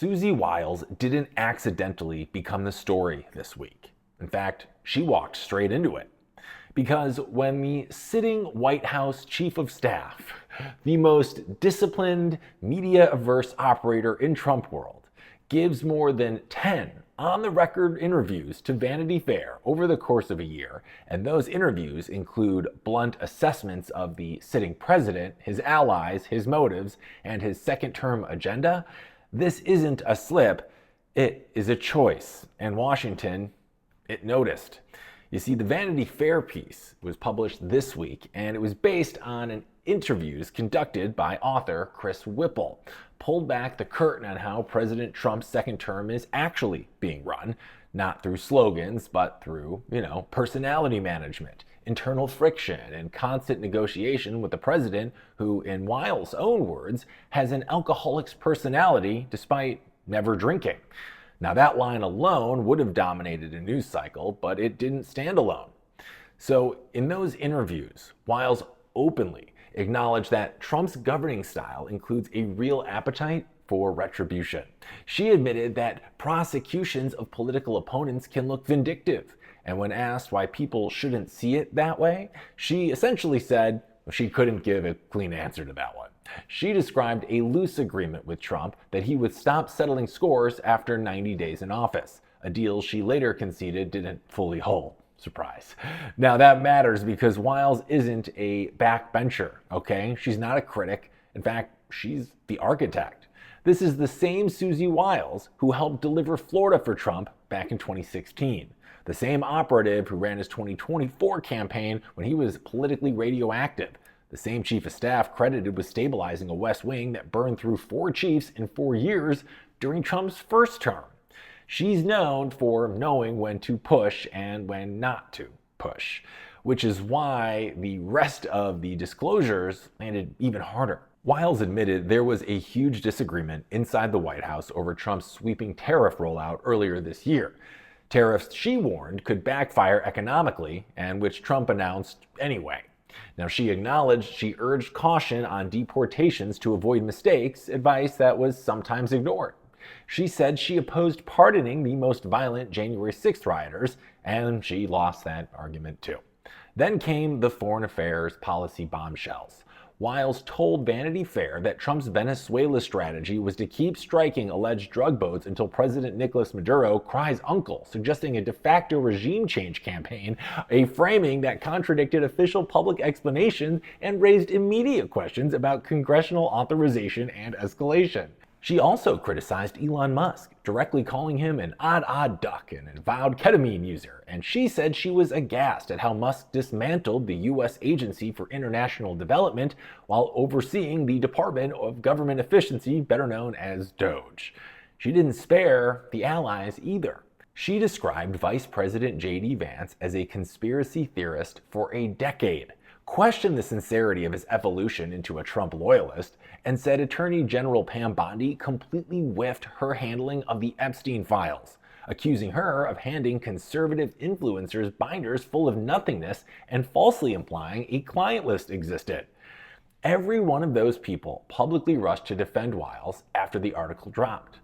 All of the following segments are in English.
Susie Wiles didn't accidentally become the story this week. In fact, she walked straight into it. Because when the sitting White House chief of staff, the most disciplined, media-averse operator in Trump world, gives more than 10 on-the-record interviews to Vanity Fair over the course of a year, and those interviews include blunt assessments of the sitting president, his allies, his motives, and his second-term agenda, this isn't a slip, it is a choice. And Washington, it noticed. You see, the Vanity Fair piece was published this week, and it was based on interviews conducted by author Chris Whipple, pulled back the curtain on how President Trump's second term is actually being run, not through slogans, but through, personality management, internal friction, and constant negotiation with the president who, in Wiles' own words, has an alcoholic's personality despite never drinking. Now, that line alone would have dominated a news cycle, but it didn't stand alone. So, in those interviews, Wiles openly acknowledged that Trump's governing style includes a real appetite for retribution. She admitted that prosecutions of political opponents can look vindictive, and when asked why people shouldn't see it that way, she essentially said she couldn't give a clean answer to that one. She described a loose agreement with Trump that he would stop settling scores after 90 days in office, a deal she later conceded didn't fully hold. Surprise. Now that matters because Wiles isn't a backbencher, okay? She's not a critic. In fact, she's the architect. This is the same Susie Wiles who helped deliver Florida for Trump back in 2016. The same operative who ran his 2024 campaign when he was politically radioactive. The same chief of staff credited with stabilizing a West Wing that burned through 4 chiefs in 4 years during Trump's first term. She's known for knowing when to push and when not to push, which is why the rest of the disclosures landed even harder. Wiles admitted there was a huge disagreement inside the White House over Trump's sweeping tariff rollout earlier this year. Tariffs, she warned, could backfire economically, and which Trump announced anyway. Now, she acknowledged she urged caution on deportations to avoid mistakes, advice that was sometimes ignored. She said she opposed pardoning the most violent January 6th rioters, and she lost that argument too. Then came the foreign affairs policy bombshells. Wiles told Vanity Fair that Trump's Venezuela strategy was to keep striking alleged drug boats until President Nicolas Maduro cries uncle, suggesting a de facto regime change campaign, a framing that contradicted official public explanations and raised immediate questions about congressional authorization and escalation. She also criticized Elon Musk, directly calling him an odd duck and an avowed ketamine user, and she said she was aghast at how Musk dismantled the U.S. Agency for International Development while overseeing the Department of Government Efficiency, better known as DOGE. She didn't spare the allies either. She described Vice President JD Vance as a conspiracy theorist for a decade, questioned the sincerity of his evolution into a Trump loyalist, and said Attorney General Pam Bondi completely whiffed her handling of the Epstein files, accusing her of handing conservative influencers binders full of nothingness and falsely implying a client list existed. Every one of those people publicly rushed to defend Wiles after the article dropped.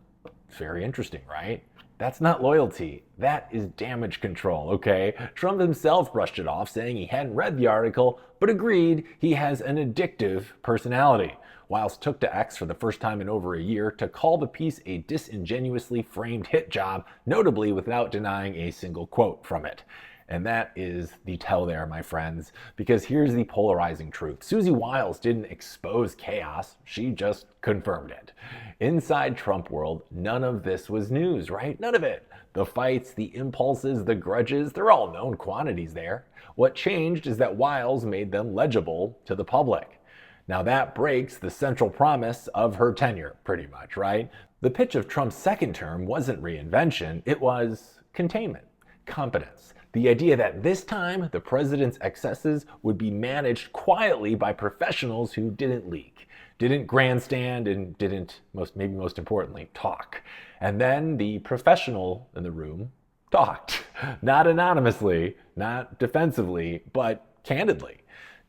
It's very interesting, right? That's not loyalty. That is damage control, okay? Trump himself brushed it off, saying he hadn't read the article, but agreed he has an addictive personality. Wiles took to X for the first time in over a year to call the piece a disingenuously framed hit job, notably without denying a single quote from it. And that is the tell there, my friends, because here's the polarizing truth. Susie Wiles didn't expose chaos, she just confirmed it. Inside Trump world, none of this was news, right? None of it. The fights, the impulses, the grudges, they're all known quantities there. What changed is that Wiles made them legible to the public. Now that breaks the central promise of her tenure, pretty much, right? The pitch of Trump's second term wasn't reinvention, it was containment, competence. The idea that this time the president's excesses would be managed quietly by professionals who didn't leak, didn't grandstand, and didn't, maybe most importantly, talk. And then the professional in the room talked. Not anonymously, not defensively, but candidly.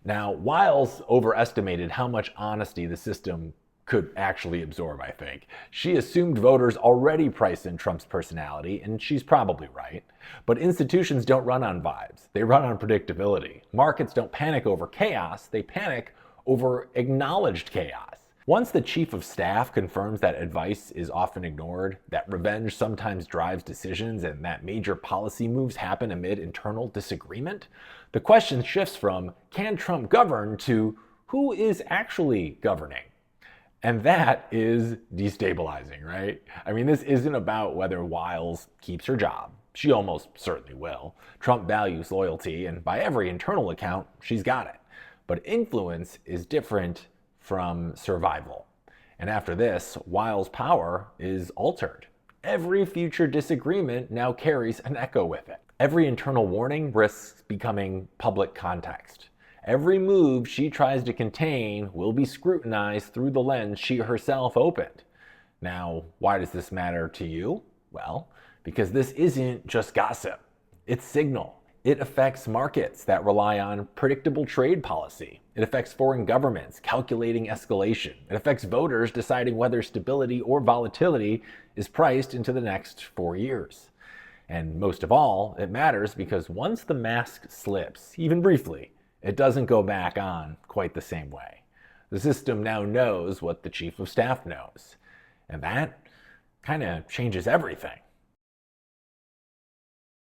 Now, Wiles overestimated how much honesty the system could actually absorb, I think. She assumed voters already priced in Trump's personality, and she's probably right. But institutions don't run on vibes, they run on predictability. Markets don't panic over chaos, they panic over acknowledged chaos. Once the chief of staff confirms that advice is often ignored, that revenge sometimes drives decisions, and that major policy moves happen amid internal disagreement, the question shifts from, can Trump govern, to who is actually governing? And that is destabilizing, right? I mean, this isn't about whether Wiles keeps her job. She almost certainly will. Trump values loyalty, and by every internal account, she's got it. But influence is different from survival. And after this, Wiles' power is altered. Every future disagreement now carries an echo with it. Every internal warning risks becoming public context. Every move she tries to contain will be scrutinized through the lens she herself opened. Now, why does this matter to you? Well, because this isn't just gossip. It's signal. It affects markets that rely on predictable trade policy. It affects foreign governments calculating escalation. It affects voters deciding whether stability or volatility is priced into the next 4 years. And most of all, it matters because once the mask slips, even briefly, it doesn't go back on quite the same way. The system now knows what the chief of staff knows. And that kind of changes everything.